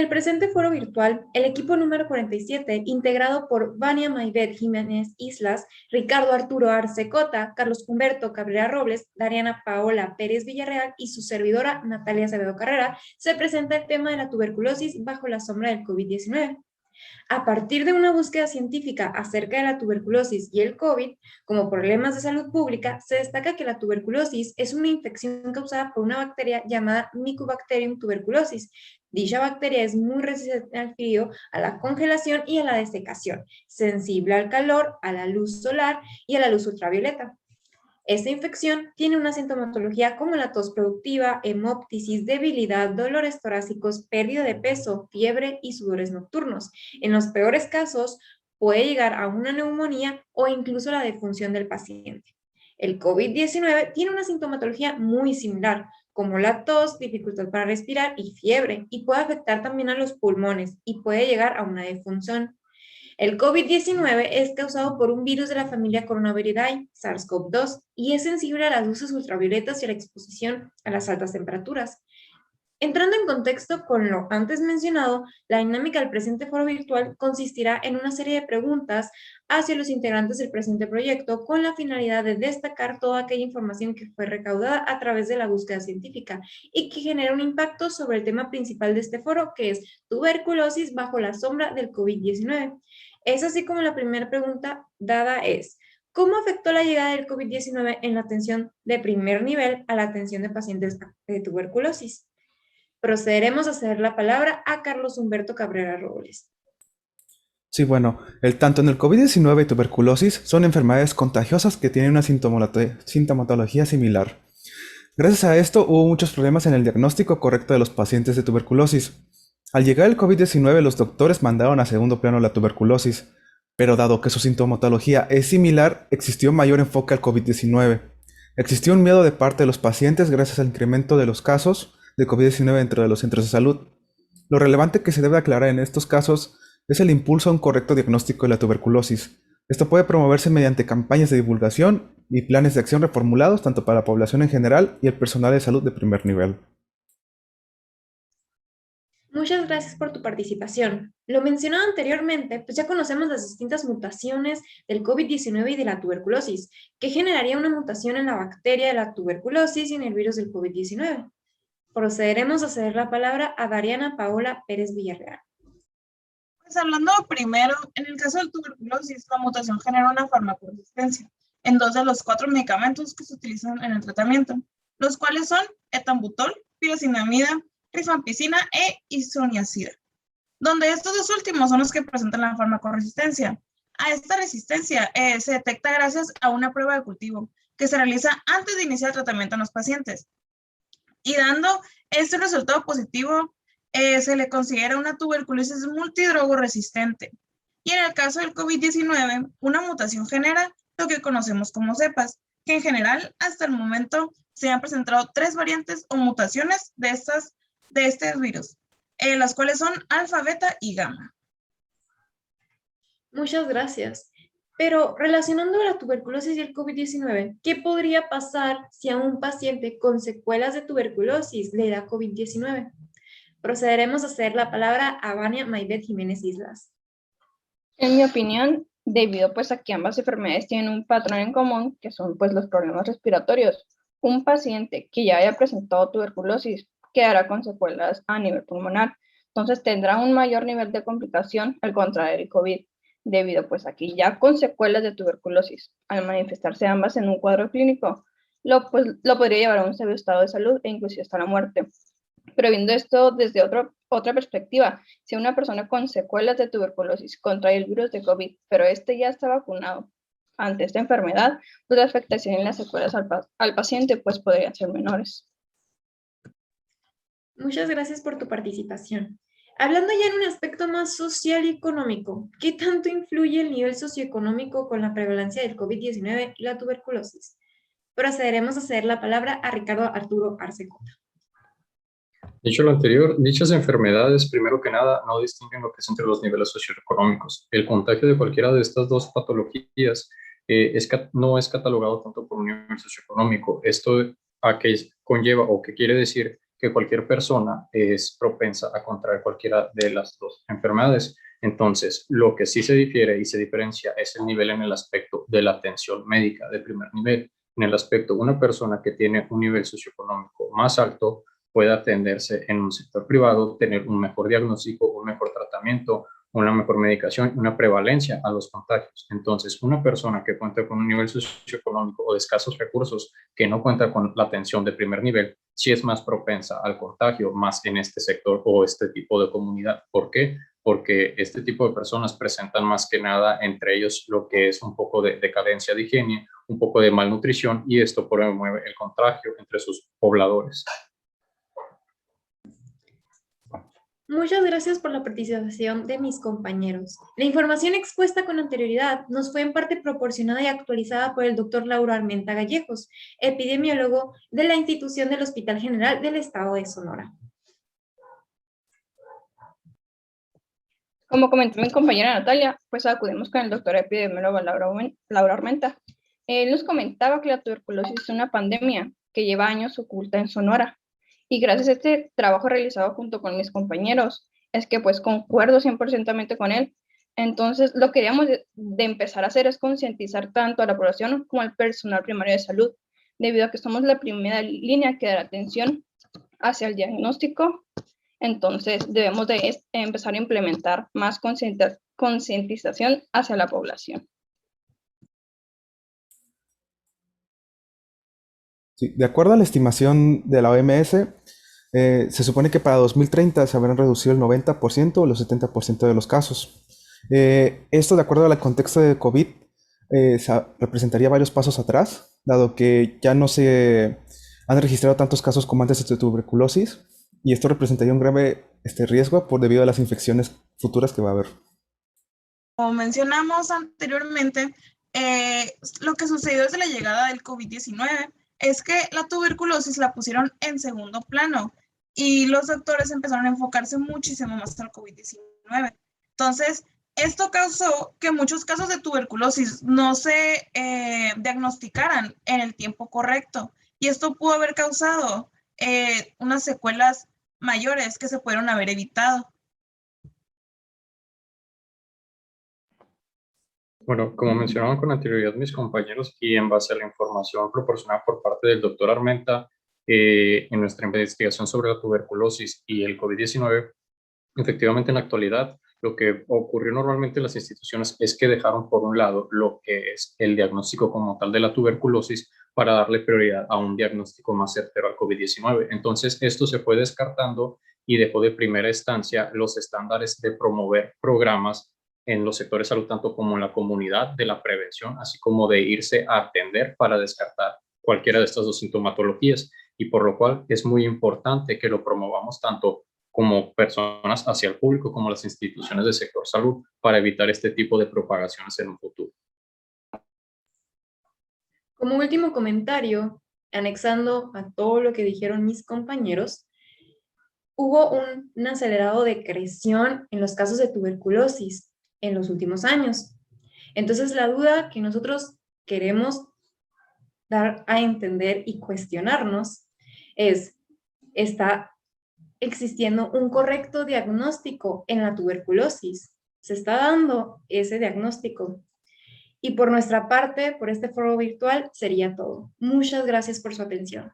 En el presente foro virtual, el equipo número 47, integrado por Vania Maybet Jiménez Islas, Ricardo Arturo Arce Cota, Carlos Humberto Cabrera Robles, Dariana Paola Pérez Villarreal y su servidora Natalia Acevedo Carrera, se presenta el tema de la tuberculosis bajo la sombra del COVID-19. A partir de una búsqueda científica acerca de la tuberculosis y el COVID como problemas de salud pública, se destaca que la tuberculosis es una infección causada por una bacteria llamada Mycobacterium tuberculosis. Dicha bacteria es muy resistente al frío, a la congelación y a la desecación, sensible al calor, a la luz solar y a la luz ultravioleta. Esta infección tiene una sintomatología como la tos productiva, hemoptisis, debilidad, dolores torácicos, pérdida de peso, fiebre y sudores nocturnos. En los peores casos, puede llegar a una neumonía o incluso la defunción del paciente. El COVID-19 tiene una sintomatología muy similar, como la tos, dificultad para respirar y fiebre, y puede afectar también a los pulmones y puede llegar a una defunción. El COVID-19 es causado por un virus de la familia Coronaviridae, SARS-CoV-2, y es sensible a las luces ultravioletas y a la exposición a las altas temperaturas. Entrando en contexto con lo antes mencionado, la dinámica del presente foro virtual consistirá en una serie de preguntas hacia los integrantes del presente proyecto con la finalidad de destacar toda aquella información que fue recaudada a través de la búsqueda científica y que genera un impacto sobre el tema principal de este foro, que es tuberculosis bajo la sombra del COVID-19. Es así como la primera pregunta dada es: ¿cómo afectó la llegada del COVID-19 en la atención de primer nivel a la atención de pacientes de tuberculosis? Procederemos a ceder la palabra a Carlos Humberto Cabrera Robles. Sí, bueno, tanto en el COVID-19 y tuberculosis son enfermedades contagiosas que tienen una sintomatología similar. Gracias a esto hubo muchos problemas en el diagnóstico correcto de los pacientes de tuberculosis. Al llegar el COVID-19, los doctores mandaron a segundo plano la tuberculosis, pero dado que su sintomatología es similar, existió mayor enfoque al COVID-19. Existió un miedo de parte de los pacientes gracias al incremento de los casos de COVID-19 dentro de los centros de salud. Lo relevante que se debe aclarar en estos casos es el impulso a un correcto diagnóstico de la tuberculosis. Esto puede promoverse mediante campañas de divulgación y planes de acción reformulados tanto para la población en general y el personal de salud de primer nivel. Muchas gracias por tu participación. Lo mencionado anteriormente, pues ya conocemos las distintas mutaciones del COVID-19 y de la tuberculosis, que generaría una mutación en la bacteria de la tuberculosis y en el virus del COVID-19. Procederemos a ceder la palabra a Dariana Paola Pérez Villarreal. Pues hablando primero, en el caso del tuberculosis, la mutación genera una farmacoresistencia en dos de los cuatro medicamentos que se utilizan en el tratamiento, los cuales son etambutol, pyrazinamida, rifampicina e isoniazida, donde estos dos últimos son los que presentan la farmacoresistencia. A esta resistencia se detecta gracias a una prueba de cultivo que se realiza antes de iniciar el tratamiento en los pacientes. Y dando este resultado positivo, se le considera una tuberculosis multidrogo resistente. Y en el caso del COVID-19, una mutación genera lo que conocemos como cepas, que en general hasta el momento se han presentado 3 variantes o mutaciones de este virus, las cuales son alfa, beta y gamma. Muchas gracias. Pero relacionando la tuberculosis y el COVID-19, ¿qué podría pasar si a un paciente con secuelas de tuberculosis le da COVID-19? Procederemos a ceder la palabra a Vania Maybet Jiménez Islas. En mi opinión, debido pues a que ambas enfermedades tienen un patrón en común, que son pues los problemas respiratorios, un paciente que ya haya presentado tuberculosis quedará con secuelas a nivel pulmonar, entonces tendrá un mayor nivel de complicación al contraer el COVID, debido pues a que ya con secuelas de tuberculosis, al manifestarse ambas en un cuadro clínico, lo podría llevar a un severo estado de salud e inclusive hasta la muerte. Pero viendo esto desde otra perspectiva, si una persona con secuelas de tuberculosis contrae el virus de COVID, pero este ya está vacunado ante esta enfermedad, pues la afectación en las secuelas al paciente pues podrían ser menores. Muchas gracias por tu participación. Hablando ya en un aspecto más social y económico, ¿qué tanto influye el nivel socioeconómico con la prevalencia del COVID-19 y la tuberculosis? Procederemos a ceder la palabra a Ricardo Arturo Arce Cota. Dicho lo anterior, dichas enfermedades, primero que nada, no distinguen lo que es entre los niveles socioeconómicos. El contagio de cualquiera de estas dos patologías no es catalogado tanto por un nivel socioeconómico. Esto a que conlleva o que quiere decir que cualquier persona es propensa a contraer cualquiera de las dos enfermedades. Entonces, lo que sí se difiere y se diferencia es el nivel en el aspecto de la atención médica de primer nivel. En el aspecto, una persona que tiene un nivel socioeconómico más alto puede atenderse en un sector privado, tener un mejor diagnóstico, un mejor tratamiento, una mejor medicación, una prevalencia a los contagios. Entonces, una persona que cuenta con un nivel socioeconómico o de escasos recursos, que no cuenta con la atención de primer nivel, sí es más propensa al contagio, más en este sector o este tipo de comunidad. ¿Por qué? Porque este tipo de personas presentan más que nada entre ellos lo que es un poco de carencia de higiene, un poco de malnutrición, y esto promueve el contagio entre sus pobladores. Muchas gracias por la participación de mis compañeros. La información expuesta con anterioridad nos fue en parte proporcionada y actualizada por el doctor Lauro Armenta Gallejos, epidemiólogo de la institución del Hospital General del Estado de Sonora. Como comentó mi compañera Natalia, pues acudimos con el doctor epidemiólogo Laura Armenta. Él nos comentaba que la tuberculosis es una pandemia que lleva años oculta en Sonora. Y gracias a este trabajo realizado junto con mis compañeros, es que pues concuerdo 100% con él. Entonces, lo que queríamos de empezar a hacer es concientizar tanto a la población como al personal primario de salud, debido a que somos la primera línea que da atención hacia el diagnóstico. Entonces, debemos de empezar a implementar más concientización hacia la población. Sí, de acuerdo a la estimación de la OMS, se supone que para 2030 se habrán reducido el 90% o los 70% de los casos. Esto, de acuerdo al contexto de COVID, representaría varios pasos atrás, dado que ya no se han registrado tantos casos como antes de tuberculosis, y esto representaría un grave riesgo debido a las infecciones futuras que va a haber. Como mencionamos anteriormente, lo que sucedió desde la llegada del COVID-19 es que la tuberculosis la pusieron en segundo plano y los doctores empezaron a enfocarse muchísimo más en el COVID-19. Entonces, esto causó que muchos casos de tuberculosis no se diagnosticaran en el tiempo correcto, y esto pudo haber causado unas secuelas mayores que se pudieron haber evitado. Bueno, como mencionaban con anterioridad mis compañeros y en base a la información proporcionada por parte del doctor Armenta, en nuestra investigación sobre la tuberculosis y el COVID-19, efectivamente en la actualidad lo que ocurrió normalmente en las instituciones es que dejaron por un lado lo que es el diagnóstico como tal de la tuberculosis para darle prioridad a un diagnóstico más certero al COVID-19. Entonces esto se fue descartando y dejó de primera instancia los estándares de promover programas en los sectores salud, tanto como en la comunidad de la prevención, así como de irse a atender para descartar cualquiera de estas dos sintomatologías, y por lo cual es muy importante que lo promovamos tanto como personas hacia el público como las instituciones del sector salud para evitar este tipo de propagaciones en un futuro. Como último comentario, anexando a todo lo que dijeron mis compañeros, hubo un acelerado decreción en los casos de tuberculosis en los últimos años. Entonces, la duda que nosotros queremos dar a entender y cuestionarnos es, ¿está existiendo un correcto diagnóstico en la tuberculosis? ¿Se está dando ese diagnóstico? Y por nuestra parte, por este foro virtual, sería todo. Muchas gracias por su atención.